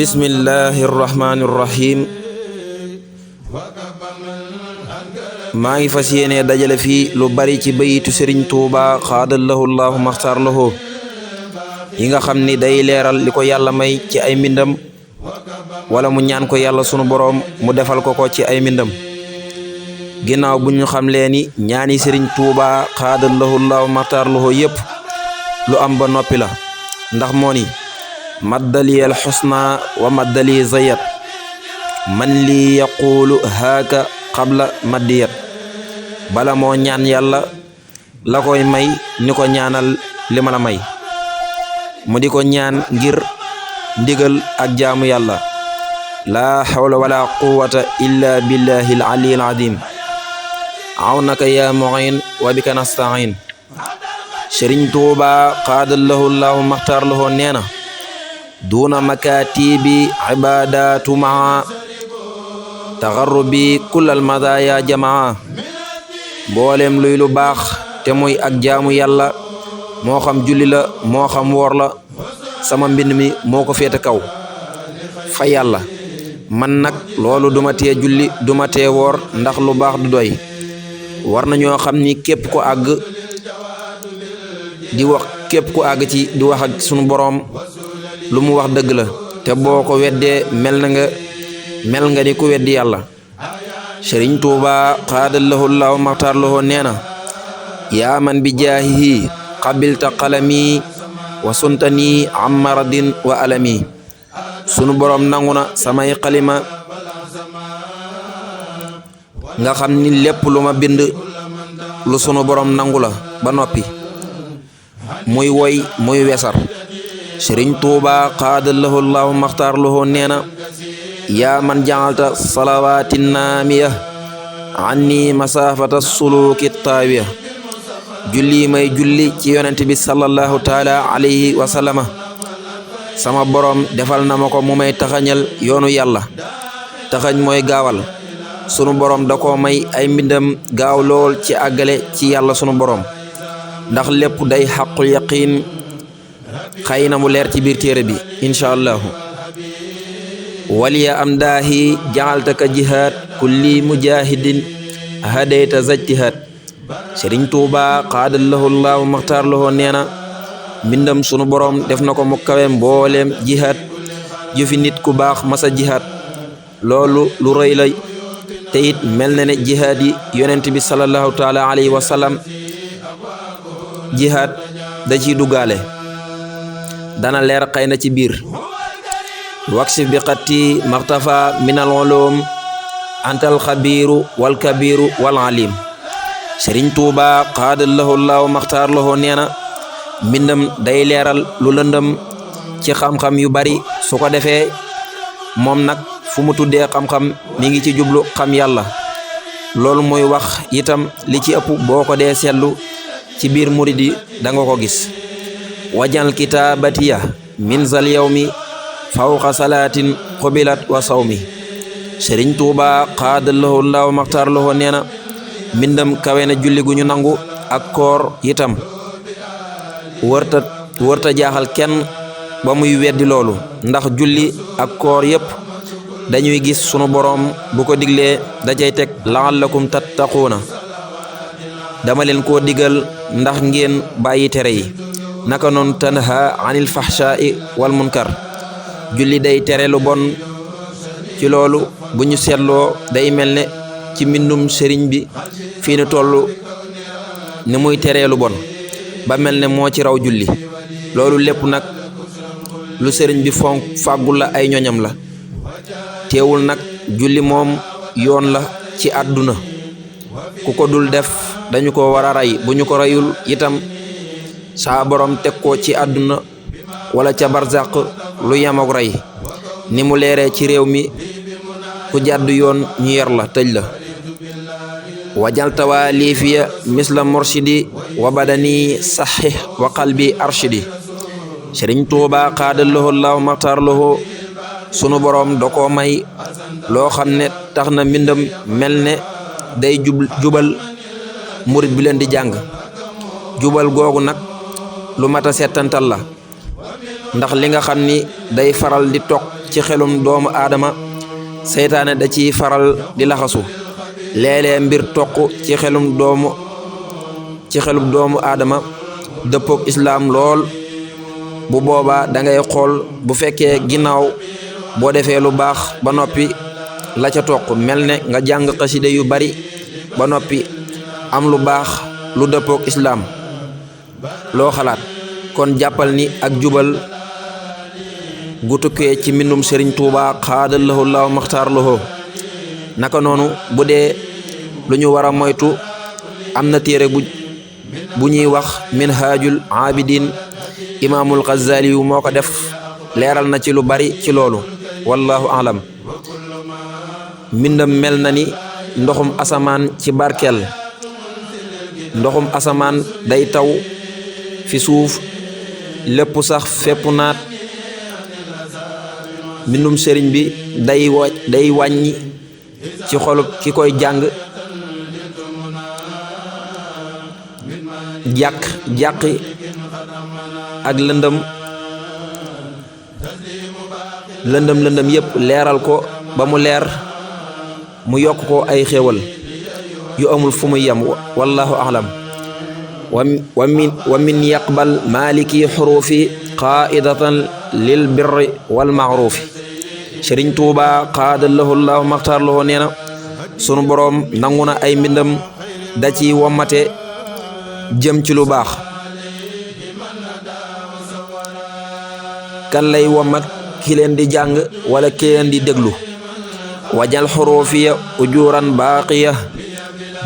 bismillahi irrahmani irrahim maa ngi fas yéene dajale fii lu bari ci bayitu Sëriñ Tuuba xaadallahu llahu maxtaar lahu yi nga xam ni day leeral li ko yàlla may ci ay mbindam wala mu ñaan ko yàlla sunu boroom mu defal ko ci ay mbindam ginnaaw bu ñu xam leeni ñaani Sëriñ Tuuba xaadallahu llahu maxtaar lahu yépp lu am ba noppi la ndax moo ni maddali al xusna wa maddali zayat man li yaqulu haaka qabla maddiyat bala moo ñaan yàlla la koy may ni ko ñaanal li ma la may mu di ko ñaan ngir ndigal ak jaamu yàlla laa hawla wala quwwata illa billahi al ali al azim awnaka ya mu'in wa bika nasta'in Sëriñ Tuuba qaadallahu llahu maxtaar lahu nee na duuna makatibi ibadatu maa taxarrubi kullal madaya jamaa mboolem luy lu baax te muy ak jaamu yàlla moo xam julli la moo xam woor la sama mbind mi moo ko féete kaw fa yàlla man nag loolu duma tee julli duma tee woor ndax lu baax du doy war nañoo xam ni képp ko àgg ci di wax ak sunu boroom lu mu wax dëgg la te boo ko weddee mel nga ni ku weddi yàlla Sëriñ Tuuba xaadallahu llahu maxtaar lahu nee na yaa man bi jaahihi qabilta qalami wa suntani am maradin wa alami sunu boroom nangu na samay xalima nga xam ni lépp lu ma bind lu sunu boroom nangu la ba noppi muy woy muy wesar Sëriñ Tuuba xaadallahu llahu maxtaar lahu nee na yaa man ja'alta salawaati naamiya anni masaafata suluki taawiya julli may julli ci yonent bi sallallahu taala alayhi wa sallama sama boroom defal na ma ko mu may taxañal yoonu yàlla taxañ mooy gaawal sunu boroom da ko may ay mbindam gaaw lool ci àggale ci yàlla sunu boroom ndax lépp day xaqul yaqiin xëy na mu leer ci biir téere bi incha allahu waliya am daahi jaxaltaka jihaad kulli mujahidin hadayta zajtihaad Sëriñ Tuuba xaadallahu llahu maxtaar lahu nee na mbindam sunu boroom def na ko mu kawe mbooleem jihaad ju fi nit ku baax masa jihaad loolu lu rëy la te it mel na ne jihaad yi yonent bi sallallahu taala alayhi wa sallam jihaad da ciy duggaale dana leer xëy na ci biir waksif bi xatti maxtafa minal ulum antal xabiru wal kabiru wal alim Sëriñ Tuuba xaadallahu llahu maxtaar lahu nee na mbindam day leeral lu lëndëm ci xam-xam yu bari su ko defee moom nag fu mu tuddee xam-xam mi ngi ci jublu xam yàlla loolu mooy wax itam li ci ëpp boo ko dee seetlu ci biir murid yi da nga ko gis wajal kitaabatiya min zal yawmi fawqa salaatin xubilat wa sawmi Sëriñ Tuuba xaadallahu llahu maxtaar lahu nee na mbindam kawe na julli gu ñu nangu ak koor itam wërta jaaxal kenn ba muy weddi loolu ndax julli ak koor yépp dañuy gis sunu boroom bu ko diglee da cay teg la'allakum tattaquuna dama leen koo digal ndax ngeen bàyyi tere yi naka noonu tanha anil fahshaa'i wal munkar julli day tere lu bon ci loolu bu ñu seetloo day mel ne ci mbindum sëriñ bi fii ni toll ni muy teree lu bon ba mel ne moo ci raw julli loolu lépp nag lu sëriñ bi fonk fàggul la ay ñoñam la teewul nag julli moom yoon la ci àdduna ku ko dul def dañu ko war a rey bu ñu ko reyul itam saa borom teg ko ci àdduna wala ca barzaq lu yamok rey ni mu leeree ci réew mi ku jàdd yoon ñu yer la tëj la wajaltawa liifiya misla murshidi wa badani sahih wa qalbi arshidi Sëriñ Tuuba xaadallahu llahu maxtaar lahu sunu boroom da ko may loo xam ne tax na mbindam mel ne day jubal murit bi leen di jàng jubal googu nag lu mat a settantal la ndax li nga xam ni day faral di toog ci xelum doomu aadama seytaane da ciy faral di laxasu léeg-léeg mbir toq ci xelum doomu aadama dëppook islaam lool bu boobaa da ngay xool bu fekkee ginnaaw boo defee lu baax ba noppi la ca toq mel ne nga jàng xasida yu bari ba noppi am lu baax lu dëppook islaam loo xalaat kon jàppal ni ak jubal gu tukkee ci mbindum Sëriñ Tuubaa xaadallahu laahu maxtaar lahu naka noonu bu dee lu ñu war a moytu am na téere bu ñuy wax minhaajul aabidin imaamul Xazaali yu moo ko def leeral na ci lu bari ci loolu wallahu alam mbindam mel na ni ndoxum asamaan ci barkeel ndoxum asamaan day taw fi suuf lépp sax fépp naat mbindum sëriñ bi day wàññi ci xolub ki koy jàng jàqi ak lëndëm yépp leeral ko ba mu leer mu yokk ko ay xéewal yu amul fu mu yem wallahu a'lam wa min yaqbal maliki xurufi qaidatan lil birri wal maarufi Sëriñ Tuubaa qaadallahu llahu maxtaar lahu nee na sunu boroom nangu na ay mbindam da ci wommate jëm ci lu baax kan lay wommat ki leen di jàng wala ki leen di déglu wajal xurufiya ujuran baaqiya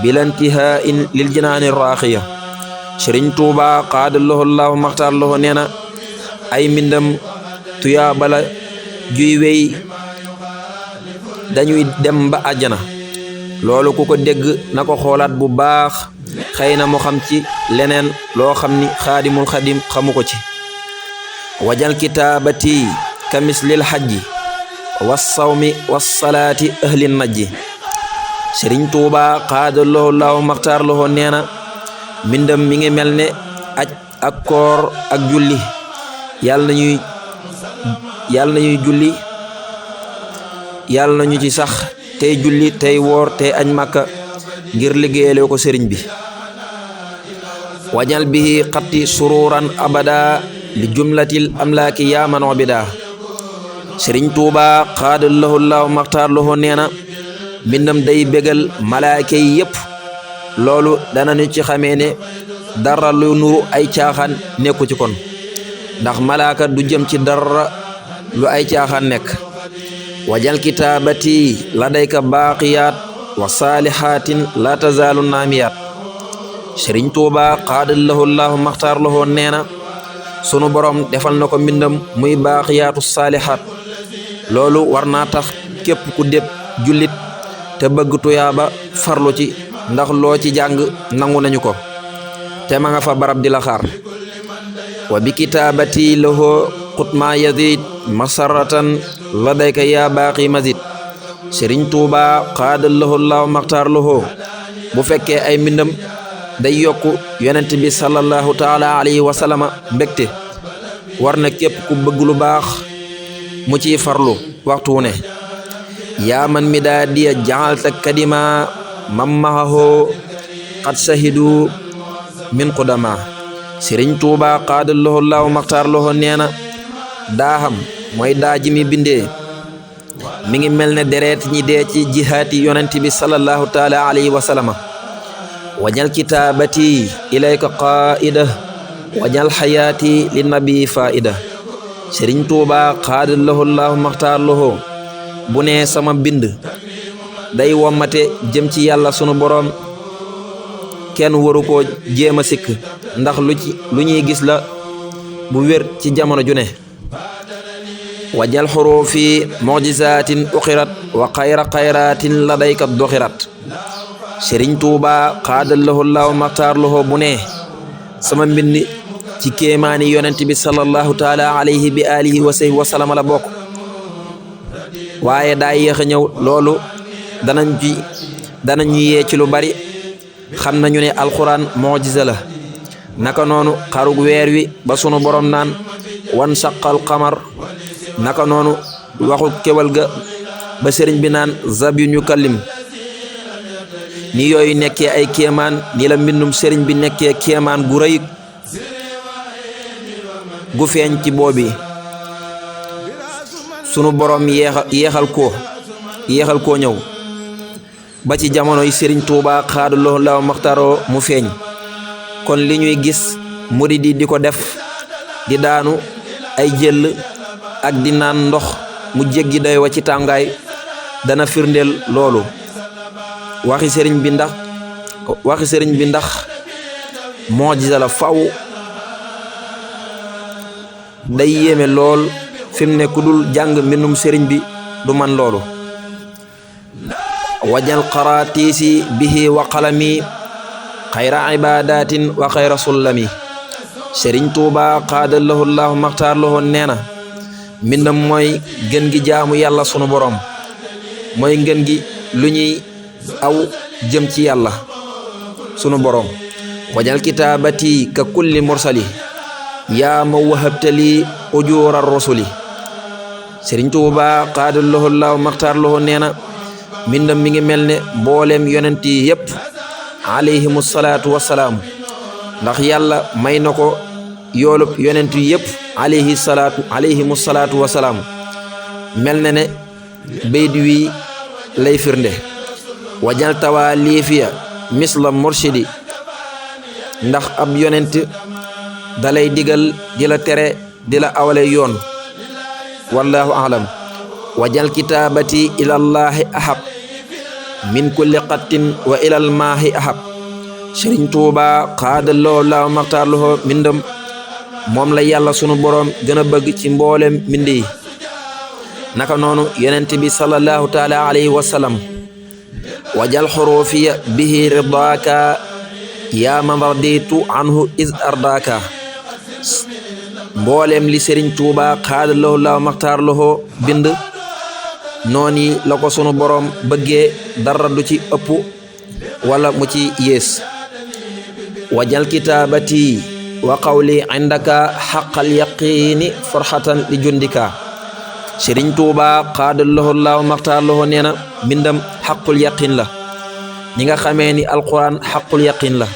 bilantihain lil jinaani raaxiya Sëriñ Tuubaa qaadallahu llahu maxtaar lahu nee na ay mbindam tuyaa bala juy wey dañuy dem ba àjjana loolu ku ko dégg na ko xoolaat bu baax xëy na mu xam ci leneen loo xam ni xaadimul xadim xamu ko ci wajal kitaabati kamislil xajji wassawmi wassalaati ahlin najji Sëriñ Tuubaa qaadallahu llahu maxtaar lahu nee na mbindam mi ngi mel ne aj ak koor ak julli yàlla nañuy julli yàlla nañu ci sax tey julli tey woor tey añ màkka ngir liggéeyale ko sëriñ bi wajal bihi xatti sururan abada li jumlatil amlaaki yaa man obida Sëriñ Tuubaa xaadallahu llahu maxtaar lahu nee na mbindam day bégal malaaka yi yépp loolu danañu ci xamee ne dara lu nuru ay caaxaan nekku ci kon ndax malaaka du jëm ci dara lu ay caaxaan nekk wajal kitaabati ladayka baaqiyaat wa saalihaatin la tazaalu naamiyaat Sëriñ Tuubaa qaadallahu llahu maxtaar lahu nee na sunu borom defal na ko mbindam muy baaqiyaatu saalihaat loolu war naa tax képp ku dépp jullit te bëgg tuyaaba farlu ci ndax loo ci jàng nangu nañu ko te ma nga fa barab di la xaar wa bi kitaabati lahu xutma yazid masaratan ladayka yaa baaqi mazid Sëriñ Tuubaa qaadallahu llahu maxtaar lahu bu fekkee ay mbindam day yokku yonent bi sallallahu taala alayhi wa sallama mbégte war na képp ku bëgg lu baax mu ciy farlu waxtu wu ne yaa man mi daa diya jaalta kadima mammahahoo xat sahidu min qudama Sëriñ Tuubaa qaadallahu llahu maxtaar lahu nee na daaxam mooy daa ji mi bindee mi ngi mel ne deret ñi dee ci jihaati yonent bi sallallahu taala alayhi wa sallama wajal kitaabati ilayka qaida wajal xayaati li nabi faida Sëriñ Tuubaa qaadallahu llahu maxtaar lahu bu ne sama bind day wommate jëm ci yàlla sunu boroom kenn waru koo jéem a sikk ndax lu ñuy gis la bu wér ci jamono ju ne wajal xurufi mujizaatin uxirat wa xayraatin ladayka doxirat Sëriñ Tuubaa qaadallahu llahu maxtaar lahu bu ne sama mbind ci kéemaani yonent bi sallallahu taala alayhi bi alihi wa sahbihi wa sallam la bokk waaye daa yéex a ñëw loolu danañu yee ci lu bari xam nañu ne alxuraan mujiza la naka noonu xarug weer wi ba sunu borom naan wan saqal qamar naka noonu waxu kewal ga ba sëriñ bi naan zabin yu kallim ni yooyu nekkee ay kéemaan ni la mbindum sëriñ bi nekkee kéemaan gu rëy gu feeñ ci boobi sunu borom yeexal koo ñëw ba ci jamonoy sëriñ Tuuba xaadallahu laahu maxtaroo mu feeñ kon li ñuy gis murid yi di ko def di daanu ay jël ak di naan ndox mu jéggi day wa ci tàngaay dana firndeel loolu waxi sëriñ bi ndax mu'jiza la faw day yéeme lool fi mu ne ku dul jàng mbindum sëriñ bi du man loolu wajal qaraatiisi bihi wa qalami xayra ibadatin wa xayra sullami sëriñ Tuuba xaadallahu laahu maxtaar lahu nee na mbindam mooy gën gi jaamu yàlla sunu borom mooy ngën gi lu ñuy aw jëm ci yàlla sunu borom wajal kitaabati ka kulli mursali yaa ma wahabtali ujuura rusuli sëriñ Tuuba xaadallahu laahu maxtaar lahu nee na mbindam mi ngi mel ne mbooleem yonent yi yépp alayhimu salaatu wassalaam ndax yàlla may na ko yoolub yonent yi yépp alayhimu salaatu wassalaam mel na ne bayt wi lay firnde wajal tawaalifiya misla murshidi ndax ab yonent dalay digal di la tere di la awale yoon wallahu a'lam wajal kitaabati ilallaahi ahab min kulli qattin wa ilal maahi ahab sëriñ Tuuba xaadallahu laahu maxtaar lahu mbindam moom la yàlla sunu boroom gën a bëgg ci mboolem mbind yi naka noonu yonent bi sallallahu taala alayhi wa sallam wajal xurufiya bihi ridaaka yaa man raditu anhu iz ardaaka mboolem li sëriñ Tuuba xaadallahu laahu maxtaar lahu bind noonu la ko sunu boroom bëggee dara du ci ëpp wala mu ci yées wajal kitaabati wa qawli indaka xaqal yaqiini farxatan li jundika sëriñ Tuuba xaadallahu laahu maxtaar lahu nee na mbindam xaqul yaqin la ñi nga xamee ni alquran xaqul yaqin la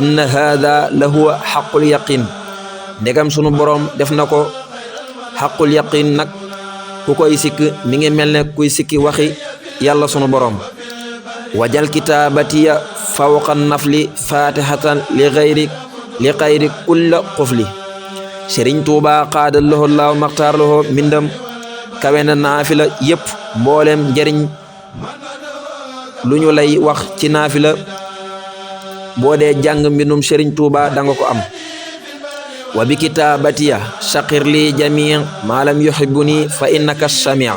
inna haada la huwa xaqul yaqin ndegam sunu boroom def na ko xaqul yaqin nag ku koy sikk mi ngi mel ne kuy sikki waxi yàlla sunu boroom wajal kitaabatiya fawqa nafli fatihatan li xayri kulla xufli sëriñ Tuuba xaadallahu laahu maxtaar lahu mbindam kawe na naafila yépp mboolem njariñ lu ñu lay wax ci naafila boo dee jàng mbindum sëriñ Tuuba danga ko am wa bi kitaabatiya shaqir li jamii maa lam yuhibbuni fa innaka samia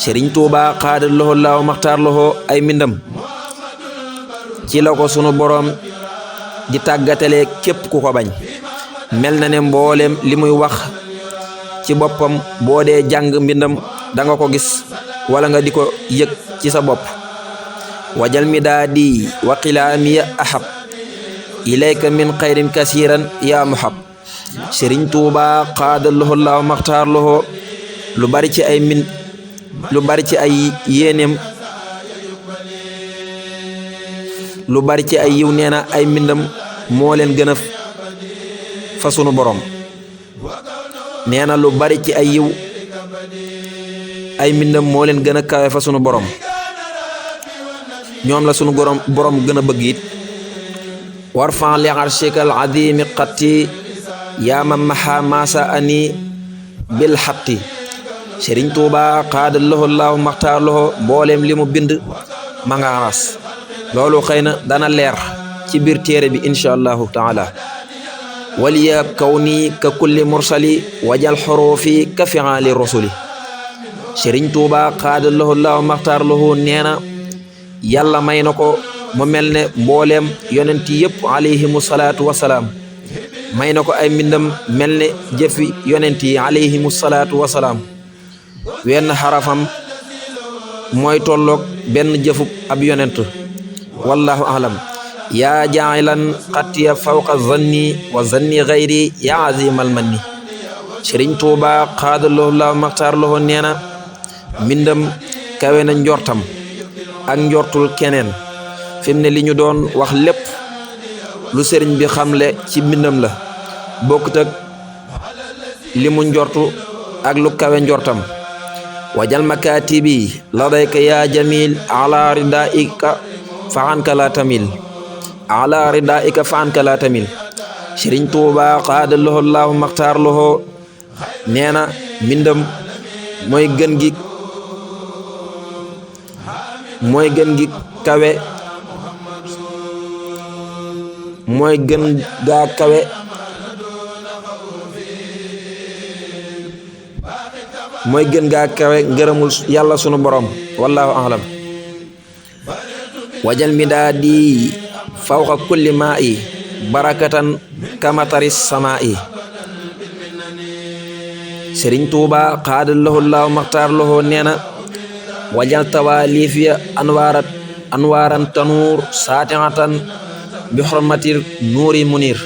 sëriñ Tuuba xaadallahu laahu maxtaar lahu ay mbindam ci la ko sunu boroom di tàggatalee képp ku ko bañ mel na ne mboolem li muy wax ci boppam boo dee jàng mbindam danga ko gis wala nga di ko yëg ci sa bopp wajal midaadi wa qilaamiya ahab ilayka min xayrin kasiran yaa muhab sëriñ Tuuba xaadallahu laahu maxtaar lahu lu bari ci ay yéeneem lu bari ci ay yiw nee na ay mbindam moo leen gën a fa sunu borom nee na lu bari ci ay yiw ay mbindam moo leen gën a kawe fa sunu borom ñoom la sunu borom gën a bëgg it warfan li arshikal azimi qatti yaa ma maha masa ani bil xatti sëriñ Tuuba xaadallahu laahu maxtaar lahu mbooleem li mu bind ma nga aras loolu xëy na dana leer ci biir téere bi insha allahu taala waliyab kaw nii ka kulli mursali wajal xurufi ka fi'ali rusuli sëriñ Tuuba xaadallahu laahu maxtaar lahu nee na yàlla may na ko mu mel ne mbooleem yonent yépp alayhimu salaatu wasalaam may na ko ay mbindam mel ne jëfi yonent yi alayhimu salaatu wasalaam wenn xarafam mooy tolloog benn jëfub ab yonent wallahu alam yaa jaa'ilan xattiya fawqa zanni wa zanni gayri yaa azimal manni Sëriñ Tuuba xaadallahu laahu maxtaar lahu nee na mbindam kawe na njortam ak njortul keneen fi mu ne li ñu doon wax lépp lu sëriñ bi xamle ci mbindam la bokkut ak li mu njortu ak lu kawe njortam wajal makaatibi ladayka yaa jamil ala ridaika fa anka la tamil ala ridaika fa anka la tamil Sëriñ Tuuba xaadallahu laahu maxtaar lahu nee na mbindam mooy gën gi kawe mooy gën gaa kawe mooy gën gaa kawe ngërëmul yàlla sunu borom wallahu a'lam wajal midaadi fawqa kulli maa'i barakatan kamataris samaa'i Sëriñ Tuuba xaadallahu laahu maxtaar lahu nee na wajal tawaalif ya anwaaran tanuur saati'atan bi xormatir nuuri munir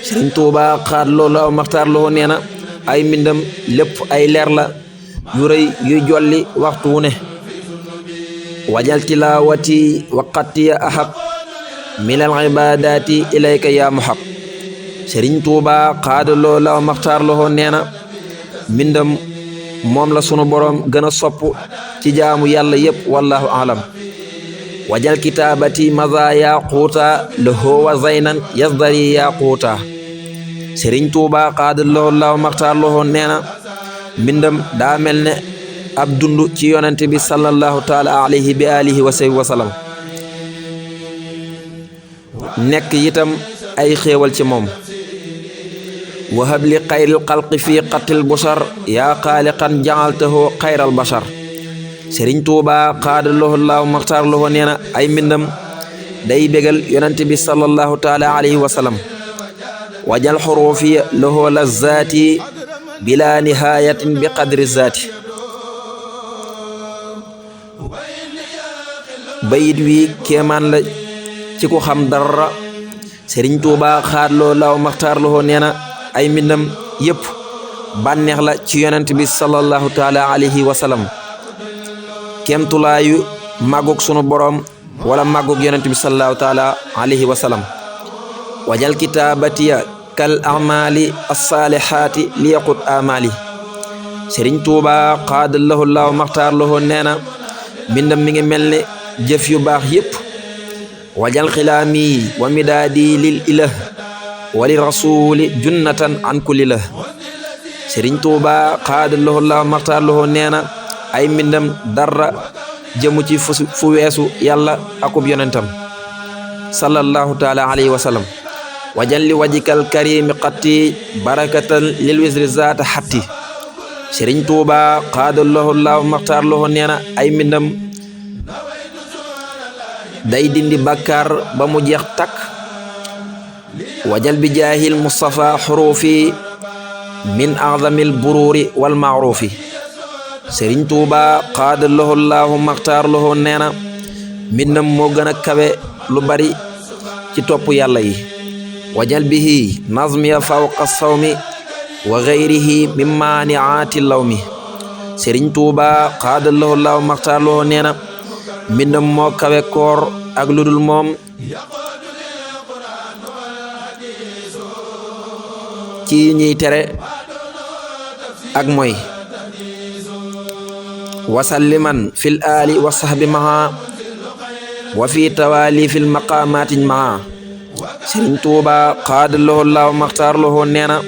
Sëriñ Tuuba xaadallahu laahu maxtaar lahu nee na ay mbindam lépp ay leer la yu rëy yuy jolli waxtu wu ne wajal tilaawati waqati ya ahab minal ibaadaati ilayka yaa muhab Sëriñ Tuuba xaadallahu laahu maxtaar lahu nee na mbindam moom la sunu borom gën a sopp ci jaamu yàlla yépp wallahu alam wajal kitaabati maza yaquuta lahu wa zaynan yasdari yaquuta Sëriñ Tuuba xaadallahu laahu maxtaar lahu nee na mbindam daa mel ne ab dund ci yonent bi sallallahu taala alayhi bi alihi wa sahbihi wa sallam nekk itam ay xéewal ci moom wahab li xayril xalqi fii qatil busar yaa xaaliqan ja'altahu xayral bashar Sëriñ Tuuba xaadallahu laahu maxtaar lahu nee na ay mbindam day bégal yonent bi sallallahu taala alayhi wa sallam wajal xuruufi lahu lazzaati bila nihayatin bi qadri zaati bayit wi kéemaan la ci ku xam dara Sëriñ Tuuba xaadallahu laahu maxtaar lahu nee na ay mbindam yépp bànneex la ci yonent bi sallallahu taala alayhi wa sallam kemtulaayu màggug sunu borom wala màggug yonent bi sallallahu taala alayhi wa sallam wajal kitaabatiya kal amali as-saalihaati liyaqut amali Sëriñ Tuuba xaadallahu laahu maxtaar lahu nee na mbindam mi ngi mel ne jëf yu baax yépp wajal xilaami wa midaadi lil ilah wali rasuli junnatan an kulli la Sëriñ Tuuba xaadallahu laahu maxtaar lahu nee na ay mbindam dara jëmu ci fu weesu yàlla akub yonentam sallallahu taala alayhi wa sallam wajal li wajikal karimi qatti barakatan lil wisri zaata xatti Sëriñ Tuuba xaadallahu laahu maxtaar lahu nee na ay mbindam day dindi bàkkaar ba mu jeex takk wajal bi jaahil mustafa xurufi min a'zamil bururi wal ma'rufi Sëriñ Tuuba xaadallahu laahu maxtaar lahu nee na mbindam moo gën a kawe lu bari ci topp yàlla yi wajal bihi nazmiya fawqa sawmi wa gayrihi min maaniaati lawmi Sëriñ Tuuba xaadallahu laahu maxtaar lahu nee na mbindam moo kawe koor ak ludul moom ci ñuy tere ak mooy wasalliman fil aali wa sahbi maha wa fi tawaali fil maqaamaatin maha Sëriñ Tuuba xaadallahu laahu maxtaar lahu nee na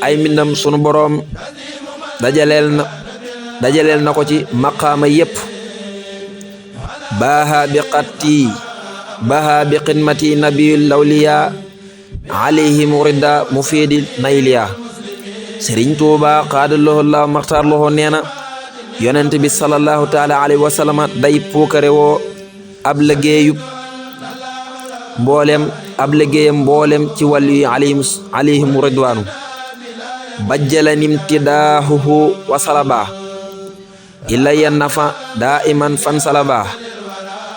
ay mbindam sunu boroom dajaleel na ko ci maqaama yépp baha bi xidmati nabiyul lawliya alayhim rida mufidi nayliya Sëriñ Tuuba xaadallahu laahu maxtaar lahu nee na yonent bi sallallahu taala alayhi wa sallam day puukare woo ab liggéeyam mboolem ci wàllu yi alayhim ridwaanu bajjalanim tidaahuhu wa salaba ilayya nafa daa iman fan salaba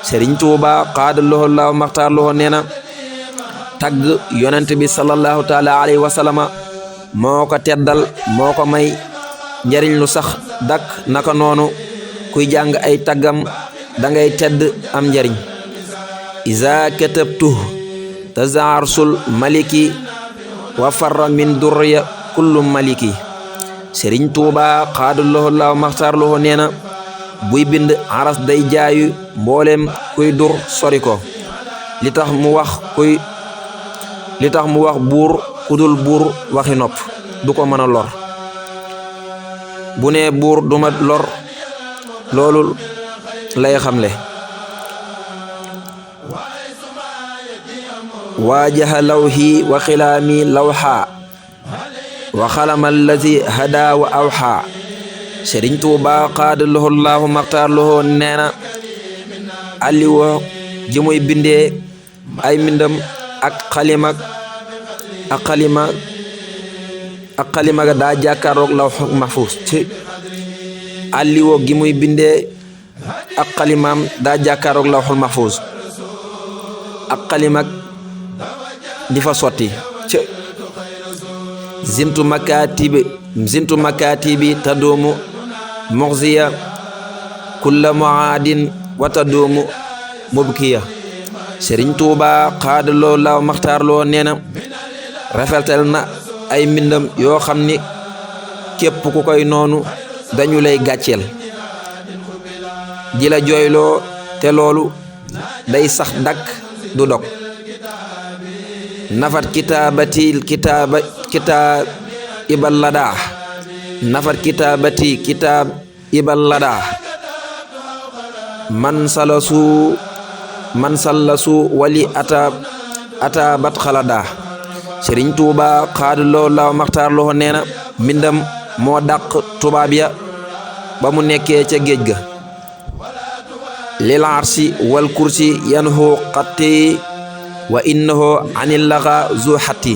Sëriñ Tuuba xaadallahu laahu maxtaar lahu nee na tagg yonent bi sallallahu taala alayhi wa sallam moo ko teddal moo ko may njariñ lu sax dakk naka noonu kuy jàng ay taggam dangay tedd am njariñ iza katabtu tazarsul maliki wa farra min durriya kullu maliki Sëriñ Tuuba xaadallahu laahu maxtaarlahu nee na buy bind aras day jaayu mbooleem kuy dur sori ko li tax mu wax buur kudul buur waxi nopp du ko mën a lor bu ne buur duma lor loolu lay xamle waajaha lawhi wa xilaami lawha wa xalama allazi hada wa awha Sëriñ Tuuba xaadallahu laahu maxtaarlahu nee na alliwa ji muy bindee ay mbindam ak xalima ga daa jàkkaaroog lawhul mahfuus ci alliwa gi muy bindee ak xalimaam daa jàkkaaroog lawhul mahfuus ak xalima di fa sotti ci zintu makatibi tadumu muxziya kulla muaadin wa tadumu mubkiya Sëriñ Tuuba xaadaloo laaw maxtaarloo nee na rafetal na ay mbindam yoo xam ni képp ku koy noonu dañu lay gàcceel di la jooyloo te loolu day sax dakk du dog nafat kitaabati kitaab ibal ladaa nafat kitaabati kitaab ibal ladaa man sallasu wali atabat xaladaa Sëriñ Tuuba xaadaloo laaw maxtaarloo nee na mbindam moo dàq tubaab ya ba mu nekkee ca géej ga lil arsi wal kursi yanhu xatti wa innahu anil laxa zu xatti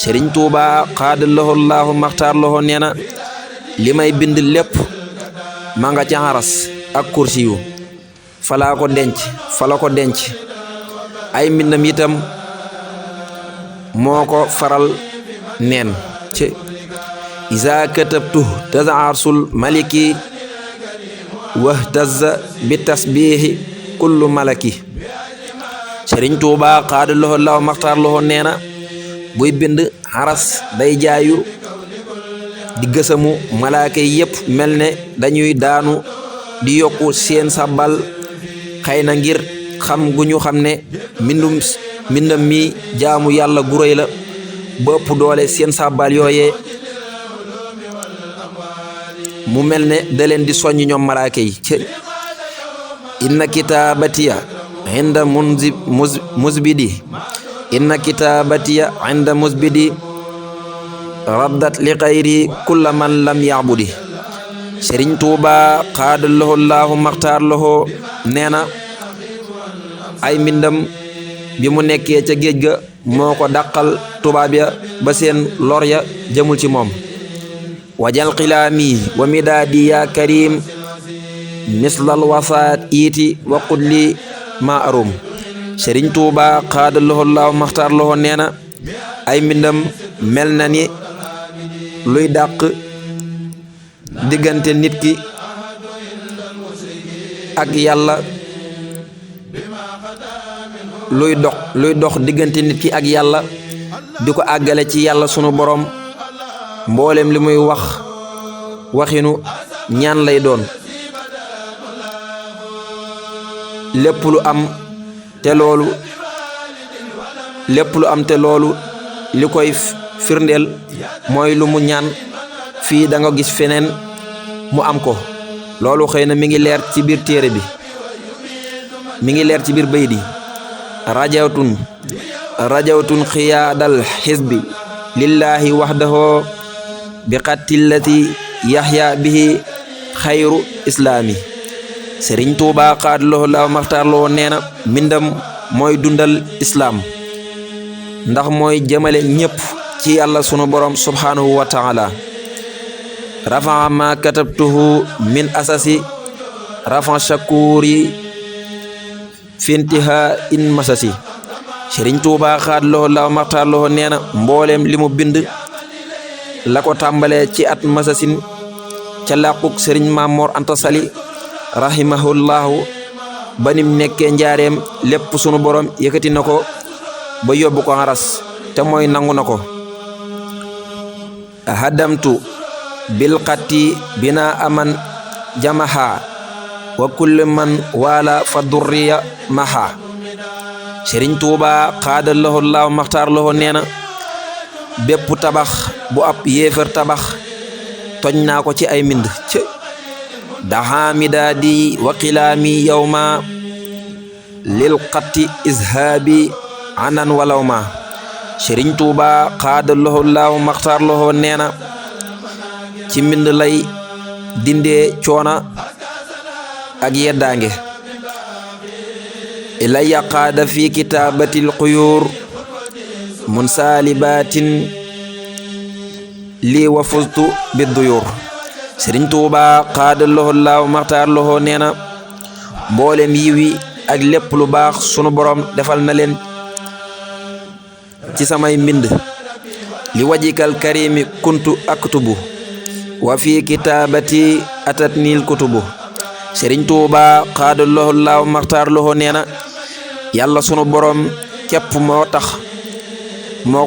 Sëriñ Tuuba xaadaloo laahu maxtaarloo nee na li may bind lépp ma nga ca aras ak kursi yu fala ko denc ay mbindam itam moo ko faral neen ci iza katabtu tazarsul maliki wahtazza bi tasbihi kullu malaki Sëriñ Tuuba xaadaloo laahu maxtaarloo nee na buy bind aras day jaayu di gësamu malaaka yépp mel ne dañuy daanu di yokku seen sàbbal xëy na ngir xam gu ñu xam ne mbindam mi jaamu yàlla gu réy la ba ëpp doole seen sàbbal yooyee mu mel ne da leen di soññ ñoom malaaka yi ci inna kitaabatiya inda musbidi inna kitaabatiya inda musbidi raddat li xayri kulla man lam yaabudi Sëriñ Tuuba xaadaloo laahu maxtaarloo nee na ay mbindam bi mu nekkee ca géej ga moo ko dàqal tubaab ya ba seen lor ya jëmul ci moom wajal xilaami wa midaadi ya karim mislal wasaat iiti wa qudli ma arum Sëriñ Tuuba xaadaloo laahu maxtaarloo nee na ay mbindam mel na ni luy dàq diggante nit ki ak yàlla luy dox diggante nit ki ak yàlla di ko àggale ci yàlla sunu boroom mboolem li muy waxinu ñaan lay doon lépp lu am te loolu li koy firndeel mooy lu mu ñaan fii da nga gis feneen mu am ko loolu xëy na mi ngi leer ci biir téere bi mi ngi leer ci biir bayit yi rajawtun xiyaadal xisbi lillahi waxdahu bi xattillati yaxya bihi xayru islaami Sëriñ Tuuba xaadaloo laaw maxtaarloo nee na mbindam mooy dundal islaam ndax mooy jëmale ñépp ci yàlla sunu borom subhanahu wa taala rafa ma katabtuhu min asasi rafa shakuri fintiha in masasi Sëriñ Tuuba xaadaloo laaw maxtaarloo nee na mbooleem li mu bind la ko tàmbalee ci at masasin ca làquk sëriñ Mamor Anta Sali rahimahullahu ba nim nekkee njaareem lépp sunu borom yëkkati na ko ba yóbbu ko aras te mooy nangu na ko. hadamtu bil qatti bina aman jamaha wa kulli man wala fa durriya maha. Sëriñ Tuuba xaadallahu laahu maxtaar lahu nee na bépp tabax bu ab yéefar tabax toj naa ko ci ay mbind ci daxaami daadi wa qilaami yawma lil qatti izhaabi anan walaw ma. Sëriñ Tuuba xaadallahu laahu maxtaar lahu nee na ci mbind lay dindee coona ak yeddaange. ilayya qaada fi kitaabatil quyuur munsalibatin lii wa fustu bidduyuur. Sëriñ Tuuba xaadallahu laahu maxtaar lahu nee na mboolem yiwi ak lépp lu baax sunu borom defal na leen ci samay mbind. li wajikal karimi kuntu aktubu wa fi kitaabati atatnil kutubu. Sëriñ Tuuba xaadallahu laahu maxtaar lahu nee na yàlla sunu borom képp moo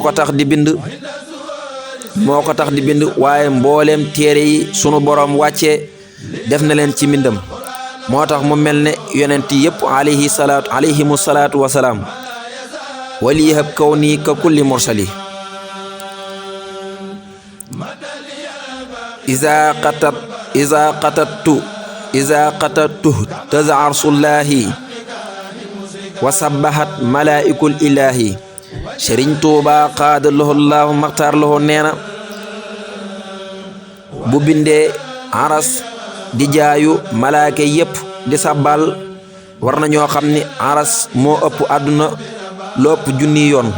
ko tax di bind waaye mbooleem téere yi sunu borom wàcce def na leen ci mbindam. moo tax mu mel ne yonent yépp alayhimu salaatu wasalaam wali hab kaw nii ka kulli mursali. iza qatattu taza arsullahi wa sabbahat malaa'ikul ilaahi. Sëriñ Tuuba xaadallahu laahu maxtaar lahu nee na bu bindee aras di jaayu malaaka yépp di sabbal war na ñoo xam ni aras moo ëpp àdduna lu ëpp junni yoon.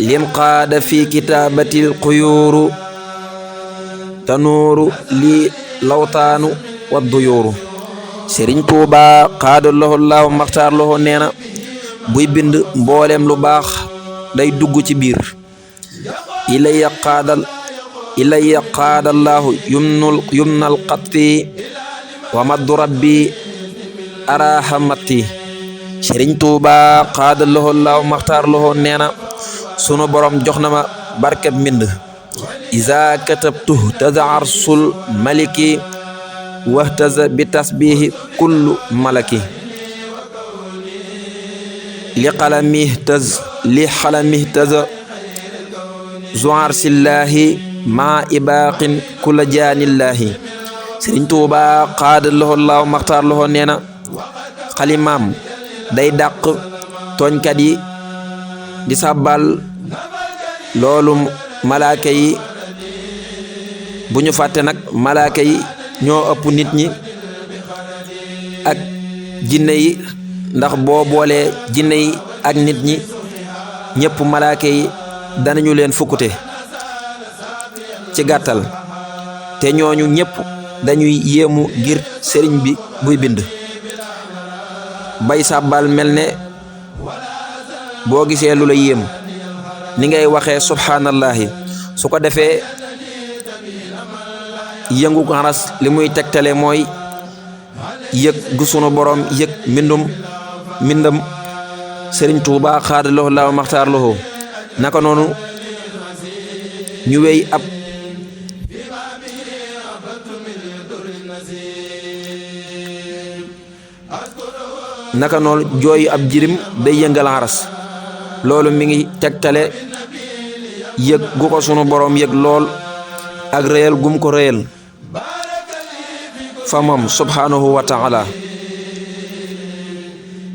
lim qaada fi kitaabatil quyuuru tanuuru li lawtaanu wa duyuuru. Sëriñ Tuuba xaadallahu laahu maxtaar lahu nee na buy bind mbooleem lu baax day dugg ci biir. ilayya qaadallaahu yumnal qatti wa maddu rabbi arahamati. Sëriñ Tuuba xaadallahu laahu maxtaar lahu nee na sunu borom jox na ma barkeb mbind. iza katabtu taza arsul maliki wahtaza bi tasbihi kullu malaki. li xalami taza zuar sillahi ma ibaqin kula jaanillahi. Sëriñ Tuuba xaadallahu laahu maxtaar lahu nee na xalimaam day dàq tooñkat yi di sàbbal loolu malaaka yi bu ñu fàtte nag malaaka yi ñoo ëpp nit ñi ak jinne yi ndax boo boolee jinne yi ak nit ñi ñëpp malaaka yi danañu leen fukkute ci gàttal te ñooñu ñëpp dañuy yéemu ngir sëriñ bi buy bind bay sàbbal mel ne boo gisee lu la yéem ni ngay waxee subhaanallahi. su ko defee yëngu aras li muy tegtale mooy yëg gu sunu borom yëg mbindam Sëriñ Tuuba xaadallahu laahu maxtaar lahu. naka noonu ñu wéy ab jooyu ab jirim day yëngal aras loolu mi ngi tegtale yëg gu ko sunu borom yëg lool ak réyal gum ko réyal fa moom subhanahu wa ta'ala.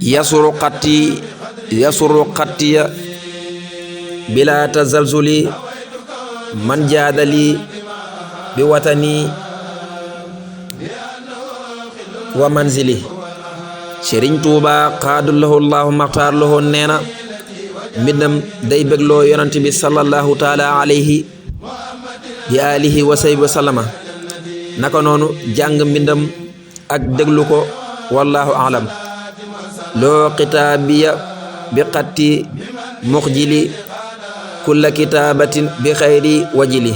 yasuru qattiya bila tazalzuli man jaadali bi watani wa manzili. Sëriñ Tuuba xaadallahu laahu maxtaar lahu nee na mbindam day bégloo yonent bi sallallahu taala alayhi bi alihi wa sahbihi wa sallama. naka noonu jàng mbindam ak déglu ko wallahu alam. loo xitaabiya bi xatti muxjili kulla kitaabatin bi xayri wajili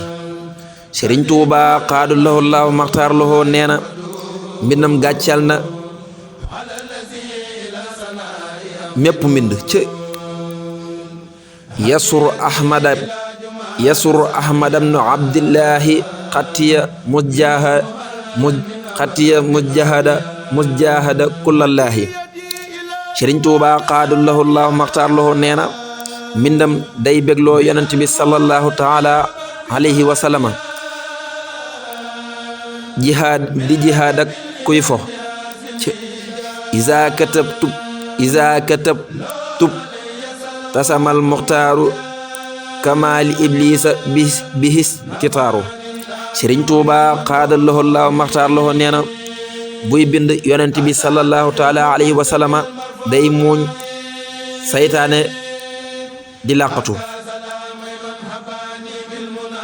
Sëriñ Tuuba xaadallahu laahu maxtaar lahu nee na mbindam gàccal na mépp mbind ci yasur ahmada bnu abdillahi xatiya mujahada kullallaahi Sëriñ Tuuba xaadallahu laahu maxtaar lahu nee na mbindam day bégloo yonent bi sallallahu taala alayhi wa sallama jihaad ak kuy fo iza katabtub tasamal muxtaaru kamaali iblisa bihis kitaaru Sëriñ Tuuba xaadallahu laahu maxtaar lahu nee na buy bind yonent bi sallallahu taala alayhi wa sallama day muuñ saytaane di làqatu